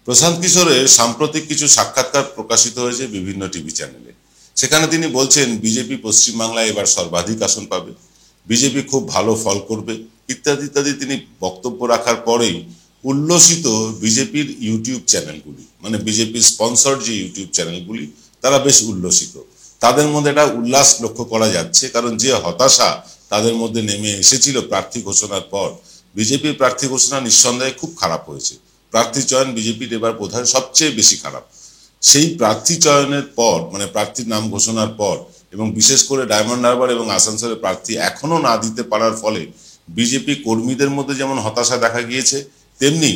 প্রশান্ত কিশোরের সাম্প্রতিক কিছু সাক্ষাৎকার প্রকাশিত হয়েছে বিভিন্ন টিভি চ্যানেলে। সেখানে তিনি বলছেন বিজেপি পশ্চিমবাংলায় এবার সর্বাধিক আসন পাবে, বিজেপি খুব ভালো ফল করবে ইত্যাদি ইত্যাদি। তিনি বক্তব্য রাখার পরেই উল্লসিত বিজেপির ইউটিউব চ্যানেলগুলি, মানে বিজেপির স্পন্সর্ড যে ইউটিউব চ্যানেলগুলি, তারা বেশ উল্লসিত। তাদের মধ্যে একটা উল্লাস লক্ষ্য করা যাচ্ছে, কারণ যে হতাশা তাদের মধ্যে নেমে এসেছিল প্রার্থী ঘোষণার পর। বিজেপির প্রার্থী ঘোষণা নিঃসন্দেহে খুব খারাপ হয়েছে। প্রার্থী চয়ন বিজেপির এবার বোধহয় সবচেয়ে বেশি খারাপ। সেই প্রার্থী চয়নের পর, মানে প্রার্থীর নাম ঘোষণার পর, এবং বিশেষ করে ডায়মন্ড হারবার এবং আসানসোলের প্রার্থী এখনো না দিতে পারার ফলে বিজেপি কর্মীদের মধ্যে যেমন হতাশা দেখা গিয়েছে, তেমনি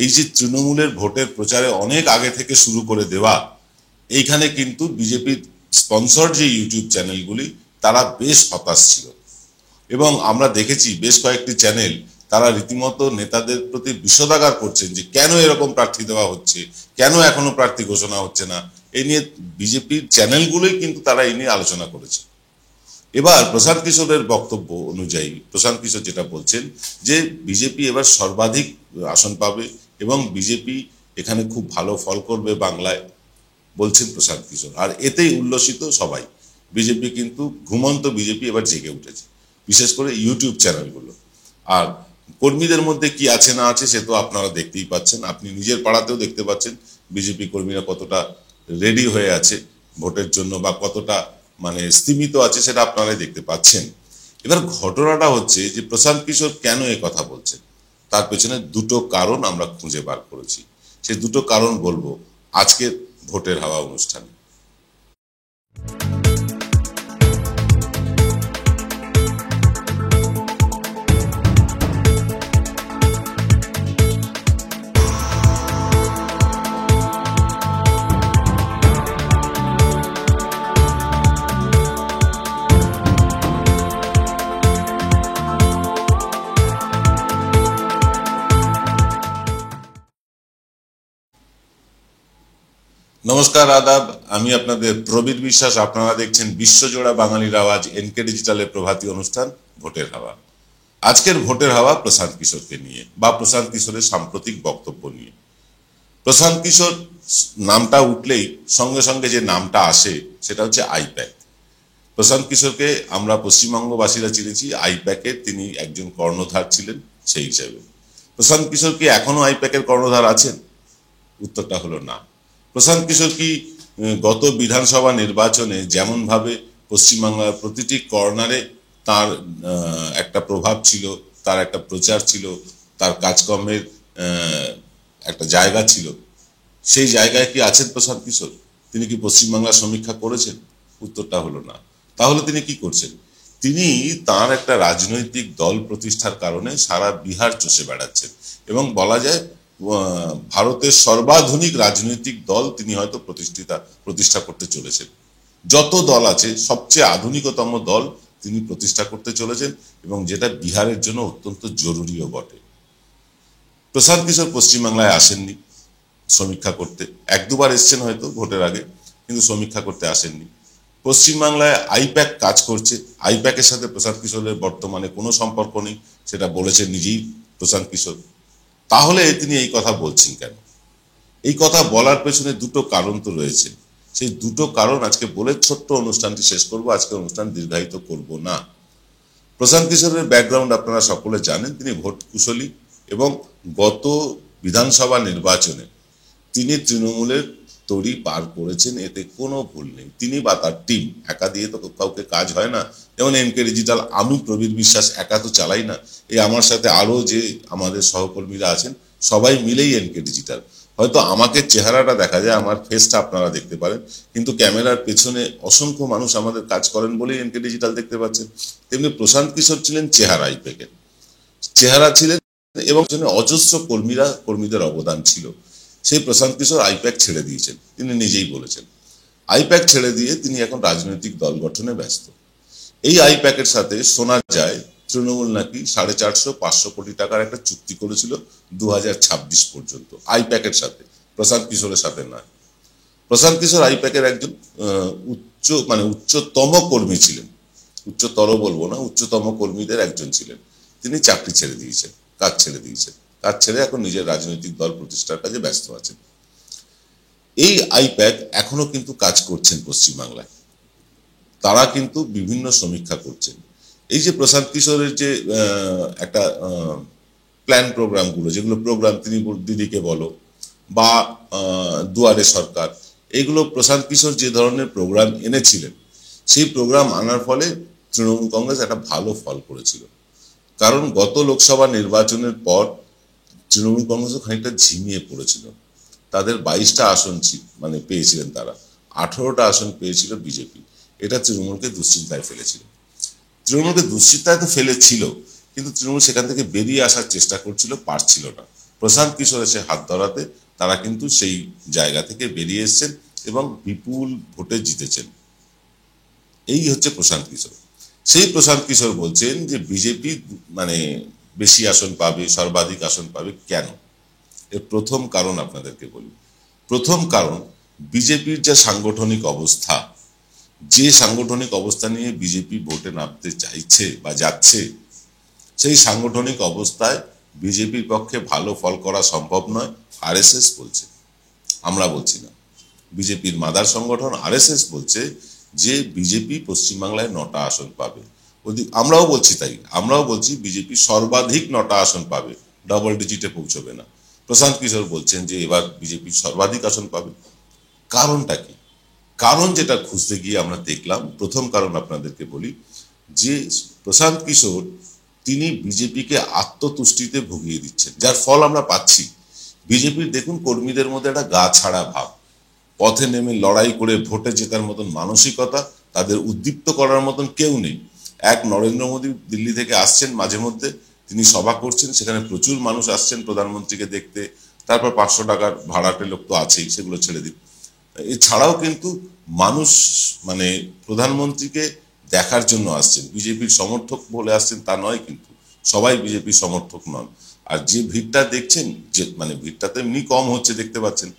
এই যে তৃণমূলের ভোটের প্রচারে অনেক আগে থেকে শুরু করে দেওয়া, এইখানে কিন্তু বিজেপির স্পন্সর্ড যে ইউটিউব চ্যানেলগুলি তারা বেশ হতাশ ছিল। এবং আমরা দেখেছি বেশ কয়েকটি চ্যানেল তারা রীতিমতো নেতাদের প্রতি বিষোদাগার করছেন যে কেন এরকম প্রার্থী দেওয়া হচ্ছে, কেন এখনো প্রার্থী ঘোষণা হচ্ছে না। এই নিয়ে বিজেপির চ্যানেলগুলোই কিন্তু তারা এই নিয়ে আলোচনা করেছে। এবার প্রশান্ত কিশোরের বক্তব্য অনুযায়ী প্রশান্ত কিশোর যেটা বলছেন যে বিজেপি এবার সর্বাধিক আসন পাবে এবং বিজেপি এখানে খুব ভালো ফল করবে বাংলায়, বলছেন প্রশান্ত কিশোর। আর এতেই উল্লসিত সবাই। বিজেপি কিন্তু ঘুমন্ত বিজেপি এবার জেগে উঠেছে, বিশেষ করে ইউটিউব চ্যানেলগুলো। আর কর্মীদের মধ্যে কি আছে না আছে সে তো আপনারা দেখতেই পাচ্ছেন, আপনি নিজের পাড়াতেও দেখতে পাচ্ছেন বিজেপি কর্মীরা কতটা রেডি হয়ে আছে ভোটের জন্য, বা কতটা মানে স্তিমিত আছে সেটা আপনারাই দেখতে পাচ্ছেন। এবার ঘটনাটা হচ্ছে যে প্রশান্ত কিশোর কেন এ কথা বলছেন, তার পেছনে দুটো কারণ আমরা খুঁজে বার করেছি। সেই দুটো কারণ বলবো আজকের ভোটের হাওয়া অনুষ্ঠানে। নমস্কার, আদাব। আমি আপনাদের প্রবীর বিশ্বাস। আপনারা দেখছেন বিশ্বজোড়া বাঙালির আওয়াজ এনকে ডিজিটালের প্রভাতী অনুষ্ঠান ভোটের হাওয়া। আজকের ভোটের হাওয়া প্রশান্ত কিশোরকে নিয়ে, বা প্রশান্ত কিশোরের সাম্প্রতিক বক্তব্য নিয়ে। প্রশান্ত কিশোর নামটা উঠলেই সঙ্গে সঙ্গে যে নামটা আসে সেটা হচ্ছে আইপ্যাক। প্রশান্ত কিশোরকে আমরা পশ্চিমবঙ্গবাসীরা চিনেছি আইপ্যাকের তিনি একজন কর্ণধার ছিলেন। সেই হিসাবে প্রশান্ত কিশোর কি এখনো আইপ্যাকের কর্ণধার আছেন? উত্তরটা হলো না। প্রশান্ত কিশোর কি গত বিধানসভা নির্বাচনে যেমনভাবে পশ্চিমবাংলার প্রতিটি কর্নারে তার একটা প্রভাব ছিল, তার একটা প্রচার ছিল, তার কাজকর্মের একটা জায়গা ছিল, সেই জায়গায় কি আছেন প্রশান্ত কিশোর? তিনি কি পশ্চিমবাংলার সমীক্ষা করেছেন? উত্তরটা হলো না। তাহলে তিনি কি করছেন? তিনি তার একটা রাজনৈতিক দল প্রতিষ্ঠার কারণে সারা বিহার চষে বেড়াচ্ছেন, এবং বলা যায় ভারতের সর্বাধুনিক রাজনৈতিক দল তিনি হয়তো প্রতিষ্ঠা করতে চলেছেন। যত দল আছে সবচেয়ে আধুনিকতম দল তিনি প্রতিষ্ঠা করতে চলেছেন, এবং যেটা বিহারের জন্য অত্যন্ত জরুরিও বটে। প্রশান্ত কিশোর পশ্চিমবাংলায় আসেননি সমীক্ষা করতে, এক দুবার এসছেন হয়তো ভোটের আগে, কিন্তু সমীক্ষা করতে আসেননি। পশ্চিমবাংলায় আইপ্যাক কাজ করছে, আইপ্যাকের সাথে প্রশান্ত কিশোরের বর্তমানে কোনো সম্পর্ক নেই, সেটা বলেছেন নিজেই প্রশান্ত কিশোর। তাহলে তিনি এই কথা বলছেন কেন? এই কথা বলার পেছনে দুটো কারণ তো রয়েছে। সেই দুটো কারণ আজকে বলে ছোট্ট অনুষ্ঠানটি শেষ করব। আজকে অনুষ্ঠান দীর্ঘায়িত করব না। প্রশান্ত কিশোরের ব্যাকগ্রাউন্ড আপনারা সকলে জানেন। তিনি ভোট কুশলী, এবং গত বিধানসভা নির্বাচনে তিনি তৃণমূলের তরি পার করেছেন, এতে কোনো ভুল নেই। তিনি বা তার টিম, একা দিয়ে তো কাউকে কাজ হয় না। যেমন এনকে ডিজিটাল, আমি প্রবীর বিশ্বাস একা তো চালাই না, এই আমার সাথে আরো যে আমাদের সহকর্মীরা আছেন সবাই মিলেই এনকে ডিজিটাল। হয়তো আমাকে চেহারাটা দেখা যায়, আমার ফেসটা আপনারা দেখতে পারেন, কিন্তু ক্যামেরার পেছনে অসংখ্য মানুষ আমাদের কাজ করেন বলেই এনকে ডিজিটাল দেখতে পাচ্ছেন। তেমনি প্রশান্ত কিশোর ছিলেন চেহারা, আইপ্যাকের চেহারা ছিলেন, এবং অজস্র কর্মীদের অবদান ছিল। সেই প্রশান্ত কিশোর আইপ্যাক ছেড়ে দিয়েছেন, তিনি নিজেই বলেছেন। আইপ্যাক ছেড়ে দিয়ে তিনি এখন রাজনৈতিক দল গঠনে ব্যস্ত। এই আইপ্যাকের সাথে শোনা যায় তৃণমূল নাকি 450-500 কোটি টাকার একটা চুক্তি করেছিল 2026 পর্যন্ত আইপ্যাকের সাথে, প্রশান্ত কিশোরের সাথে নয়। প্রশান্ত কিশোর আইপ্যাকের একজন উচ্চতম কর্মী ছিলেন, উচ্চতর বলবো না, উচ্চতম কর্মীদের একজন ছিলেন। তিনি চাকরি ছেড়ে দিয়েছেন, কাজ ছেড়ে দিয়েছেন। কাজ ছেড়ে এখন নিজের রাজনৈতিক দল প্রতিষ্ঠার কাজে ব্যস্ত আছেন। এই আইপ্যাক এখনো কিন্তু কাজ করছেন পশ্চিমবাংলায়, তারা কিন্তু বিভিন্ন সমীক্ষা করছেন। এই যে প্রশান্ত কিশোরের যে একটা প্ল্যান প্রোগ্রামগুলো, যেগুলো প্রোগ্রাম তিনি দিদিকে বলো বা দুয়ারে সরকার, এইগুলো প্রশান্ত কিশোর যে ধরনের প্রোগ্রাম এনেছিলেন, সেই প্রোগ্রাম আনার ফলে তৃণমূল কংগ্রেস একটা ভালো ফল করেছিল। কারণ গত লোকসভা নির্বাচনের পর তৃণমূল কংগ্রেসও খানিকটা ঝিমিয়ে পড়েছিল। তাদের 22টা আসন মানে পেয়েছিলেন তারা, 18টা আসন পেয়েছিল বিজেপি। এটা তৃণমূলকে দুশ্চিন্তায় ফেলেছিল। তৃণমূলকে দুশ্চিন্তায় তো ফেলেছিল, কিন্তু তৃণমূল সেখান থেকে বেরিয়ে আসার চেষ্টা করছিল, পারছিল না। প্রশান্ত কিশোর এসে হাত ধরাতে তারা কিন্তু সেই জায়গা থেকে বেরিয়ে এসেছেন এবং বিপুল ভোটে জিতেছেন। এই হচ্ছে প্রশান্ত কিশোর। সেই প্রশান্ত কিশোর বলছেন যে বিজেপি মানে বেশি আসন পাবে, সর্বাধিক আসন পাবে। কেন? এর প্রথম কারণ আপনাদেরকে বলি। প্রথম কারণ, বিজেপির যা সাংগঠনিক অবস্থা, যে সাংগঠনিক অবস্থা নিয়ে বিজেপি ভোটে নামতে চাইছে বা যাচ্ছে, সেই সাংগঠনিক অবস্থায় বিজেপির পক্ষে ভালো ফল করা সম্ভব নয়। আরএসএস বলছে, আমরা বলছি না। বিজেপির মাদার সংগঠন আরএসএস বলছে যে বিজেপি পশ্চিমবাংলায় 9টা আসন পাবে। আমরাও বলছি তাই, আমরাও বলছি বিজেপি সর্বাধিক 9টা আসন পাবে, ডবল ডিজিটে পৌঁছবে না। প্রশান্ত কিশোর বলছেন যে এবার বিজেপি সর্বাধিক আসন পাবে। কারণটা কি? কারণ যেটা খুঁজতে গিয়ে আমরা দেখলাম, প্রথম কারণ আপনাদেরকে বলি যে প্রশান্ত কিশোর তিনি বিজেপিকে আত্মতুষ্টিতে ভুগিয়ে দিচ্ছেন, যার ফল আমরা পাচ্ছি। বিজেপির দেখুন কর্মীদের মধ্যে একটা গা ছাড়া ভাব, পথে নেমে লড়াই করে ভোটে জেতার মতন মানসিকতা, তাদের উদ্দীপ্ত করার মতন কেউ নেই। এক নরেন্দ্র মোদী দিল্লি থেকে আসছেন, মাঝে মধ্যে তিনি সভা করছেন, সেখানে প্রচুর মানুষ আসছেন প্রধানমন্ত্রীকে দেখতে। তারপর 500 টাকার ভাড়াটে লোক তো আছেই, সেগুলো ছেড়ে দিন। এছাড়াও কিন্তু মানুষ মানে প্রধানমন্ত্রীকে দেখার জন্য আসছেন। বিজেপির সমর্থক বলে আসছেন তা নয়, কিন্তু সবাই বিজেপির সমর্থক নন। আর যে ভিড়টা দেখছেন, যে মানে ভিড়টা তো এমনি কম হচ্ছে দেখতে পাচ্ছেন,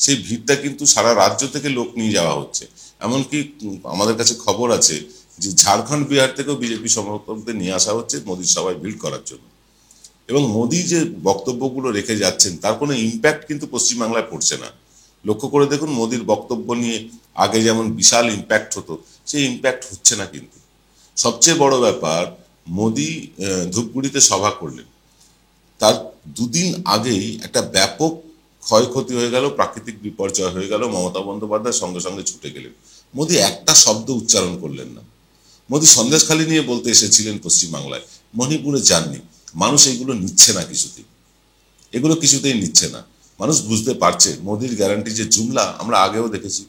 সেই ভিড়টা কিন্তু সারা রাজ্য থেকে লোক নিয়ে যাওয়া হচ্ছে। এমনকি আমাদের কাছে খবর আছে যে ঝাড়খণ্ড, বিহার থেকেও বিজেপি সমর্থকদের নিয়ে আসা হচ্ছে মোদির সভায় ভিড় করার জন্য। এবং মোদি যে বক্তব্যগুলো রেখে যাচ্ছেন, তার কোনো ইম্প্যাক্ট কিন্তু পশ্চিমবাংলায় পড়ছে না। লক্ষ্য করে দেখুন, মোদির বক্তব্য নিয়ে আগে যেমন বিশাল ইম্প্যাক্ট হতো, সেই ইম্প্যাক্ট হচ্ছে না। কিন্তু সবচেয়ে বড় ব্যাপার, মোদি ধূপগুড়িতে সভা করলেন, তার 2 দিন আগেই একটা ব্যাপক ক্ষয়ক্ষতি হয়ে গেল, প্রাকৃতিক বিপর্যয় হয়ে গেল। মমতা বন্দ্যোপাধ্যায় সঙ্গে সঙ্গে ছুটে গেলেন। মোদি একটা শব্দ উচ্চারণ করলেন না। মোদি সন্দেশখালী নিয়ে বলতে এসেছিলেন পশ্চিমবাংলায়, মণিপুরে যাননি। মানুষ এগুলো নিচ্ছে না, এগুলো কিছুতেই নিচ্ছে না। মানুষ বুঝতে পারছে মোদির গ্যারান্টি যে জুমলা, আমরা আগেও দেখেছি।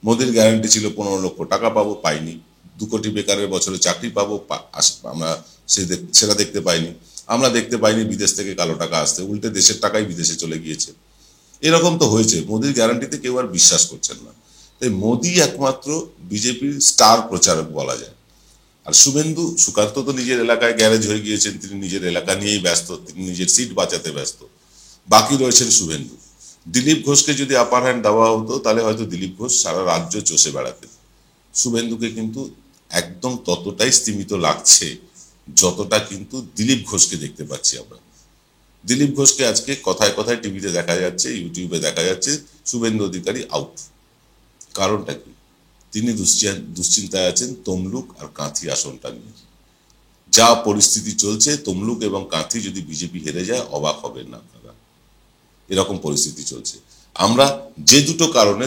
মোদির গ্যারান্টি ছিল 15 লক্ষ টাকা পাবো, পাইনি। 2 কোটি বেকারের বছরে চাকরি পাবো, আমরা সেটা দেখতে পাইনি। আমরা দেখতে পাইনি বিদেশ থেকে কালো টাকা আসতে, উল্টে দেশের টাকাই বিদেশে চলে গিয়েছে। এরকম তো হয়েছে। মোদির গ্যারান্টিতে কেউ আর বিশ্বাস করছেন না। তাই মোদি একমাত্র বিজেপির স্টার প্রচারক বলা যায়। আর শুভেন্দু, সুকান্ত তো নিজের এলাকায় গ্যারেজ হয়ে গিয়েছেন, তিনি নিজের এলাকা নিয়েই ব্যস্ত, তিনি নিজের সিট বাঁচাতে ব্যস্ত। বাকি রয়েছেন শুভেন্দু। দিলীপ ঘোষকে যদি আপার হ্যান্ড দেওয়া হতো, তাহলে হয়তো দিলীপ ঘোষ সারা রাজ্য চষে বেড়াতেন। শুভেন্দুকে কিন্তু একদম ততটাই স্তীমিত লাগছে যতটা কিন্তু দিলীপ ঘোষকে দেখতে পাচ্ছি আমরা। দিলীপ ঘোষকে আজকে কথায় কথায় টিভিতে দেখা যাচ্ছে, ইউটিউবে দেখা যাচ্ছে শুভেন্দু অধিকারী আউট। কারণটা কি? তিনি দুশ্চিন্তায় আছেন তমলুক আর কাঁথি আসনটা নিয়ে। যা পরিস্থিতি চলছে, তমলুক এবং কাঁথি যদি বিজেপি হেরে যায়, অবাক হবেন না আপনারা। এরকম পরিস্থিতি চলছে। আমরা যে দুটো কারণে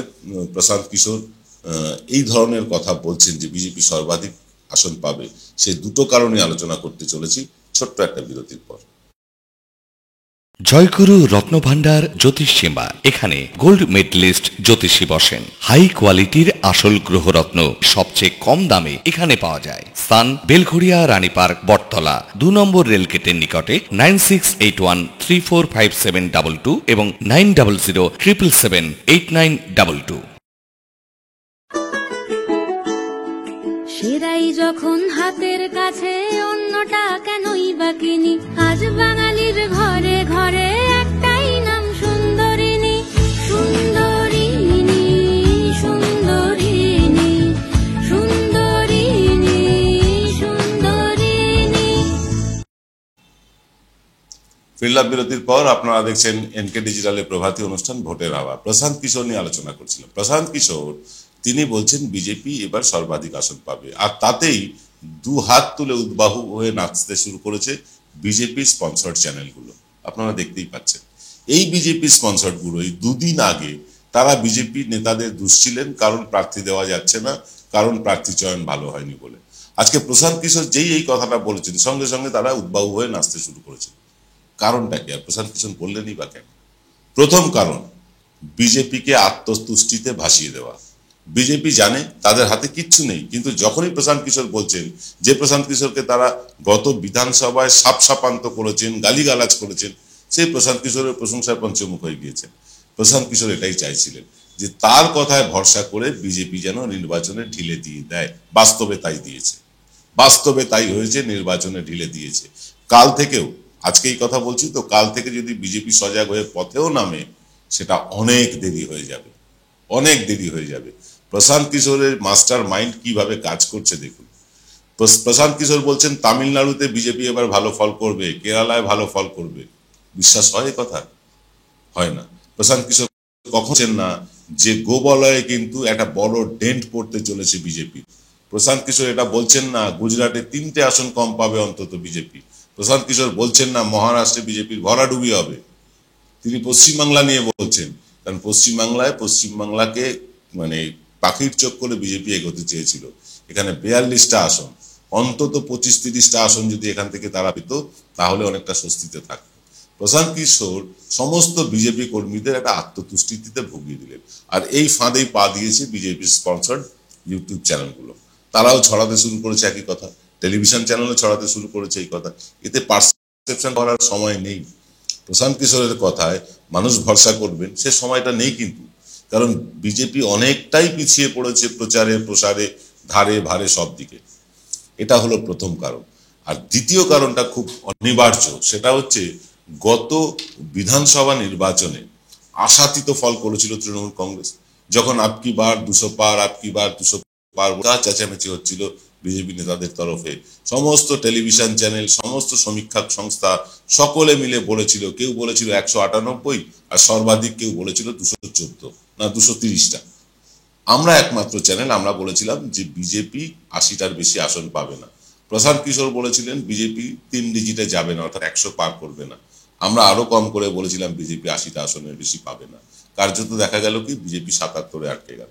প্রশান্ত কিশোর এই ধরনের কথা বলছেন যে বিজেপি সর্বাধিক আসন পাবে, সেই দুটো কারণে আলোচনা করতে চলেছি ছোট্ট একটা বিরতির পর। জয়গুরু রত্নভান্ডার জ্যোতিষ সীমা, এখানে গোল্ড মেডেলিস্ট জ্যোতিষী বসেন। হাই কোয়ালিটির আসল গ্রহরত্ন সবচেয়ে কম দামে এখানে পাওয়া যায়। স্থান বেলঘড়িয়া, রানীপার্ক, বটতলা, 2 নম্বর রেলগেটের নিকটে। 9681345722 এবং 9007778922। সেরাই যখন হাতের কাছে, অন্যটা কেনই বা কিনি। আজ বাঙালির ঘরে ঘরে একটাই নাম, সুন্দরিনী। সুন্দরিনী সুন্দরিনী সুন্দরিনী সুন্দরিনী। ফিল্ড বিরতির পর আপনারা দেখছেন এনকে ডিজিটালের প্রভাতী অনুষ্ঠান ভোটের হাওয়া। প্রশান্ত কিশোর নিয়ে আলোচনা করছিলাম। প্রশান্ত কিশোর তিনি বলছেন বিজেপি এবার সর্বাধিক আসন পাবে, আর তাতেই দু হাত তুলে উদ্বাহু হয়ে নাচতে শুরু করেছে বিজেপি স্পন্সর্ড চ্যানেলগুলো। আপনারা দেখতেই পাচ্ছেন এই বিজেপি স্পন্সর্ড গুলোই দুদিন আগে তারা বিজেপি নেতাদের দুষছিলেন কারণ প্রার্থী দেওয়া যাচ্ছে না, কারণ প্রার্থী চয়ন ভালো হয়নি বলে। আজকে প্রশান্ত কিশোর যেই এই কথাটা বলেছেন সঙ্গে সঙ্গে তারা উদ্বাহু হয়ে নাচতে শুরু করেছে। কারণটা কি? আর প্রশান্ত কিশোর বললেনই বা কেন? প্রথম কারণ, বিজেপিকে আত্মতুষ্টিতে ভাসিয়ে দেওয়া। বিজেপি জানে তাদের হাতে কিচ্ছু নেই, কিন্তু যখনই প্রশান্ত কিশোর বলছেন, যে প্রশান্ত কিশোরকে তারা গত বিধানসভায় সাপসাপান্ত করেছেন, গালিগালাজ করেছেন, সেই প্রশান্ত কিশোরের প্রশংসায় পঞ্চমুখ হয়ে গিয়েছেন। প্রশান্ত কিশোর এটাই চাইছিলেন যে তার কথায় ভরসা করে বিজেপি যেন নির্বাচনে ঢিলে দিয়ে দেয়। বাস্তবে তাই দিয়েছে, বাস্তবে তাই হয়েছে, নির্বাচনে ঢিলে দিয়েছে। কাল থেকেও, আজকে এই কথা বলছি তো, কাল থেকে যদি বিজেপি সজাগ হয়ে পথেও নামে সেটা অনেক দেরি হয়ে যাবে, অনেক দেরি হয়ে যাবে। প্রশান্ত কিশোরের মাস্টার মাইন্ড কিভাবে কাজ করছে দেখুন। প্রশান্ত কিশোর বলছেন তামিলনাড়ুতে বিজেপি এবার ভালো ফল করবে, কেরালায় ভালো ফল করবে। বিশ্বাস হয় কথা? হয় না। প্রশান্ত কিশোর কখন না যে গোবলয়ে কিন্তু একটা বড় ডেন্ট পড়তে চলেছে বিজেপি। প্রশান্ত কিশোর এটা বলছেন না গুজরাটে 3টে আসন কম পাবে অন্তত বিজেপি। প্রশান্ত কিশোর বলছেন না মহারাষ্ট্রে বিজেপির ভরাডুবি হবে। তিনি পশ্চিমবাংলা নিয়ে বলছেন, কারণ পশ্চিমবাংলাকে মানে পাখির চোখ করে বিজেপি এগোতে চেয়েছিল। এখানে 42টা আসন, অন্তত 25-30টা আসন যদি এখান থেকে তারা পেত তাহলে অনেকটা স্বস্তিতে থাকত। প্রশান্ত কিশোর সমস্ত বিজেপি কর্মীদের একটা আত্মতুষ্টিতে ভুগিয়ে দিলেন, আর এই ফাঁদেই পা দিয়েছে বিজেপি স্পন্সর্ড ইউটিউব চ্যানেলগুলো। তারাও ছড়াতে শুরু করেছে একই কথা, টেলিভিশন চ্যানেলও ছড়াতে শুরু করেছে এই কথা। এতে পারসেপশন করার সময় নেই। প্রশান্ত কিশোরের কথায় মানুষ ভরসা করবেন সে সময়টা নেই কিন্তু, কারণ বিজেপি অনেকটাই পিছিয়ে পড়েছে প্রচারে, প্রসারে, ধারে ভারে সব দিকে। এটা হলো প্রথম কারণ। আর দ্বিতীয় কারণটা খুব অনিবার্য, সেটা হচ্ছে গত বিধানসভা নির্বাচনে আশাতীত ফল করেছিল তৃণমূল কংগ্রেস। যখন আপকি বার 200 পার, আপকি বার 200 পার চেঁচামেচি হচ্ছিল বিজেপি নেতাদের তরফে, সমস্ত টেলিভিশন চ্যানেল, সমস্ত সমীক্ষক সংস্থা সকলে মিলে বলেছিল, কেউ বলেছিল 198 আর সর্বাধিক কেউ বলেছিল 214 না 230টা। আমরা একমাত্র চ্যানেল, আমরা বলেছিলাম যে বিজেপি 80টার বেশি আসন পাবে না। প্রশান্ত কিশোর বলেছিলেন বিজেপি 3 ডিজিটে যাবে না, অর্থাৎ 100 পার করবে না। আমরা আরো কম করে বলেছিলাম বিজেপি 80টা আসনের বেশি পাবে না। কার্যত দেখা গেল কি বিজেপি 77-এ আটকে গেল।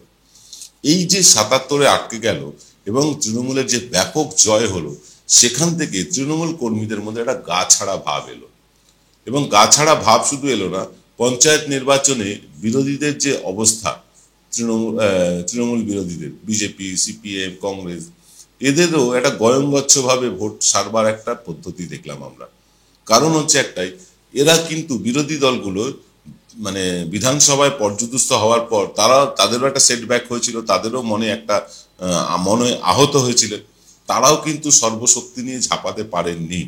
এই যে 77-এ আটকে গেল এবং তৃণমূলের যে ব্যাপক জয় হলো, সেখান থেকে তৃণমূল কর্মীদের মধ্যে একটা গা ছাড়া ভাব এলো। এবং গা ছাড়া ভাব শুধু এলো না, পঞ্চায়েত নির্বাচনে বিরোধীদের যে অবস্থা, তৃণমূল বিরোধীদের, বিজেপি, সিপিএম, কংগ্রেস, এদেরও একটা গয়ঙ্গচ্ছভাবে ভোট সারবার একটা পদ্ধতি দেখলাম আমরা। কারণ হচ্ছে একটাই, এরা কিন্তু বিরোধী দলগুলো মানে বিধানসভায় পর্যদস্ত হওয়ার পর তাদেরও একটা সেটব্যাক হয়েছিল, তাদেরও মনে একটা মনে আহত হয়েছিলেন। তারাও কিন্তু সর্বশক্তি নিয়ে ঝাঁপাতে পারেননি,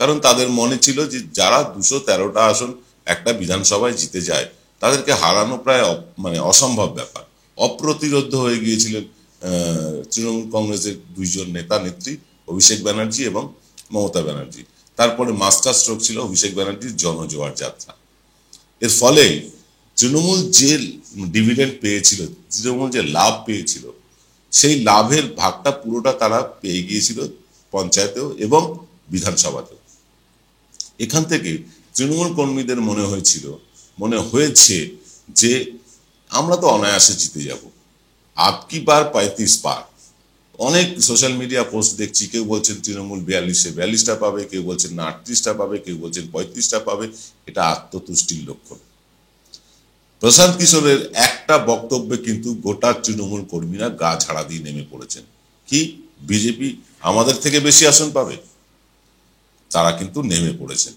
কারণ তাদের মনে ছিল যে যারা 213টা আসন একটা বিধানসভায় জিতে যায় তাদেরকে হারানো প্রায় মানে অসম্ভব ব্যাপার। অপ্রতিরোধ্য হয়ে গিয়েছিলেন তৃণমূল কংগ্রেসের 2জন নেতা নেত্রী, অভিষেক ব্যানার্জি এবং মমতা ব্যানার্জি। তারপরে মাস্টার স্ট্রোক ছিল অভিষেক ব্যানার্জির জনজোয়ার যাত্রা। এর ফলে তৃণমূল যে ডিভিডেন্ড পেয়েছিল, তৃণমূল যে লাভ পেয়েছিল, সেই লাভের ভাগটা পুরোটা তারা পেয়ে গিয়েছিল পঞ্চায়েতেও এবং বিধানসভাতেও। এখান থেকে তৃণমূল কর্মীদের মনে হয়েছে যে আমরা তো অনায়াসে জিতে যাব, আপকি বার 35 পার। অনেক সোশ্যাল মিডিয়া পোস্ট দেখছি, কেউ বলছেন তৃণমূল 42টা পাবে, কেউ বলছেন না 38টা পাবে, কেউ বলছেন 35টা পাবে। এটা আত্মতুষ্টির লক্ষণ। প্রশান্ত কিশোরের একটা বক্তব্যে কিন্তু গোটা তৃণমূল কর্মীরা গা ঝাড়া দিয়ে নেমে পড়েছেন। কি বিজেপি আমাদের থেকে বেশি আসন পাবে? তারা কিন্তু নেমে পড়েছেন।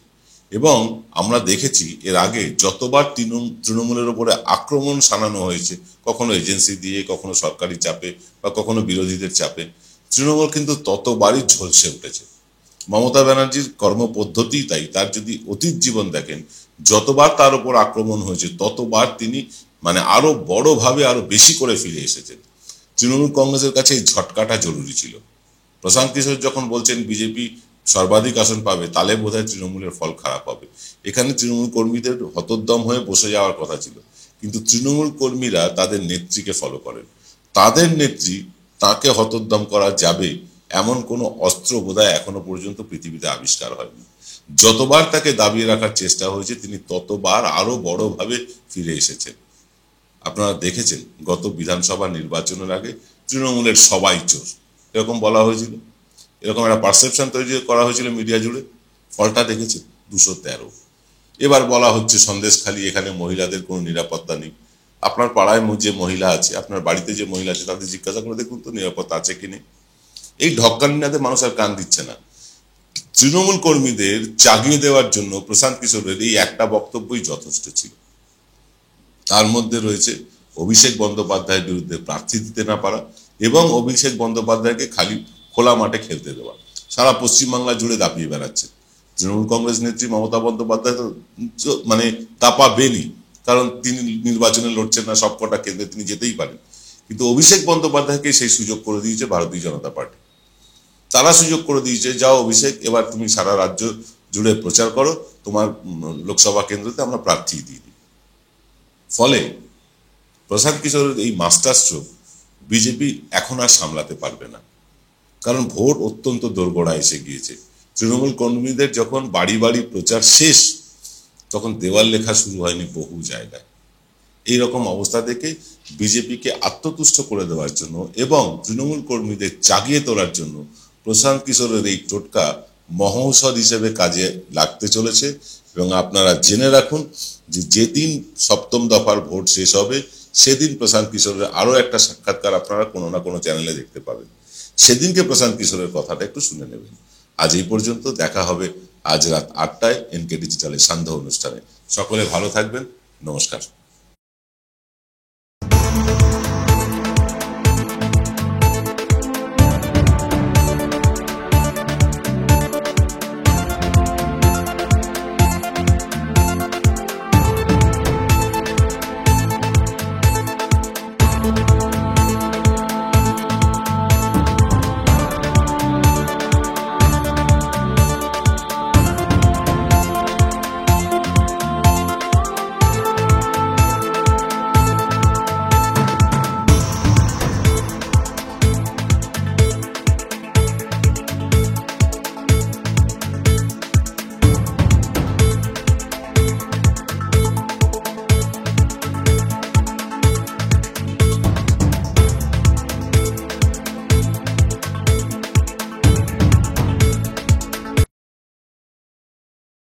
এবং আমরা দেখেছি এর আগে যতবার তৃণমূলের উপরে আক্রমণ শানানো হয়েছে, কখনো এজেন্সি দিয়ে, কখনো সরকারি চাপে বা কখনো বিরোধীদের চাপে, তৃণমূল কিন্তু ততবারই ঝলসে উঠেছে। মমতা ব্যানার্জির কর্মপদ্ধতি তাই। তার যদি অতীত জীবন দেখেন, যতবার তার উপর আক্রমণ হয়েছে ততবার তিনি মানে আরো বড়ভাবে আরো বেশি করে ফিরে এসেছেন। তৃণমূল কংগ্রেসের কাছে এই ঝটকাটা জরুরি ছিল। প্রশান্ত কিশোর যখন বলছেন বিজেপি সর্বাধিক আসন পাবে, তাহলে বোধহয় তৃণমূলের ফল খারাপ হবে। এখানে তৃণমূল কর্মীদের হতোদ্যম হয়ে বসে যাওয়ার কথা ছিল, কিন্তু তৃণমূল কর্মীরা তাদের নেত্রীকে ফলো করেন। তাদের নেত্রী তাকে হতোদ্যম করা যাবে এমন কোনো অস্ত্র বোধহয় এখনো পর্যন্ত পৃথিবীতে আবিষ্কার হয়নি। যতবার তাকে দাবিয়ে রাখার চেষ্টা হয়েছে, তিনি ততবার আরো বড়ভাবে ফিরে এসেছেন। আপনারা দেখেছেন গত বিধানসভা নির্বাচনের আগে তৃণমূলের সবাই চোর এরকম বলা হয়েছিল, এরকম একটা পারসেপশন তৈরি করা হয়েছিল মিডিয়া জুড়ে। ফলটা দেখেছে 213। এবার বলা হচ্ছে সন্দেশখালী, এখানে মহিলাদের কোনো নিরাপত্তা নেই। আপনার পাড়ায় যে মহিলা আছে, আপনার বাড়িতে যে মহিলা আছে, তাদের জিজ্ঞাসা করে দেখুন তো নিরাপত্তা আছে কি নেই। এই ঢক্কানিনাতে মানুষ আর কান দিচ্ছে না। তৃণমূল কর্মীদের জাগিয়ে দেওয়ার জন্য প্রশান্ত কিশোরের এই একটা বক্তব্যই যথেষ্ট ছিল। তার মধ্যে রয়েছে অভিষেক বন্দ্যোপাধ্যায়ের বিরুদ্ধে প্রার্থী দিতে না পারা এবং অভিষেক বন্দ্যোপাধ্যায়কে খালি খোলা মাঠে খেলতে দেওয়া। সারা পশ্চিমবাংলা জুড়ে দাপিয়ে বেড়াচ্ছে। তৃণমূল কংগ্রেস নেত্রী মমতা বন্দ্যোপাধ্যায় তো মানে দাপাবেনই, কারণ তিনি নির্বাচনে লড়ছেন না, সবকটা কেন্দ্রে তিনি যেতেই পারেন। কিন্তু অভিষেক বন্দ্যোপাধ্যায়কে সেই সুযোগ করে দিয়েছে ভারতীয় জনতা পার্টি। তারা সুযোগ করে দিয়েছে, যাও অভিষেক, এবার তুমি সারা রাজ্য জুড়ে প্রচার করো, তোমার লোকসভা কেন্দ্রতে আমরা প্রার্থী দিয়ে দিই। ফলে প্রশান্ত কিশোরের এই মাস্টার স্ট্রোক বিজেপি এখন আর সামলাতে পারবে না, কারণ ভোট অত্যন্ত দোরগোড়া এসে গিয়েছে। তৃণমূল কর্মীদের যখন বাড়ি বাড়ি প্রচার শেষ, তখন দেওয়াল লেখা শুরু হয়নি বহু জায়গায়। এইরকম অবস্থা থেকে বিজেপিকে আত্মতুষ্ট করে দেওয়ার জন্য এবং তৃণমূল কর্মীদের জাগিয়ে তোলার জন্য প্রশান্ত কিশোরের এই টোটকা মহৌষধ হিসেবে কাজে লাগতে চলেছে। এবং আপনারা জেনে রাখুন যে যেদিন সপ্তম দফার ভোট শেষ হবে, সেদিন প্রশান্ত কিশোরের আরো একটা সাক্ষাৎকার আপনারা কোনো না কোনো চ্যানেলে দেখতে পাবেন। সেদিনকে প্রশান্ত কিশোরের কথাটা একটু শুনে নেবেন। আজ এই পর্যন্ত, দেখা হবে আজ রাত 8টায় এনকে ডিজিটালের সান্ধ্য অনুষ্ঠানে। সকলে ভালো থাকবেন, নমস্কার।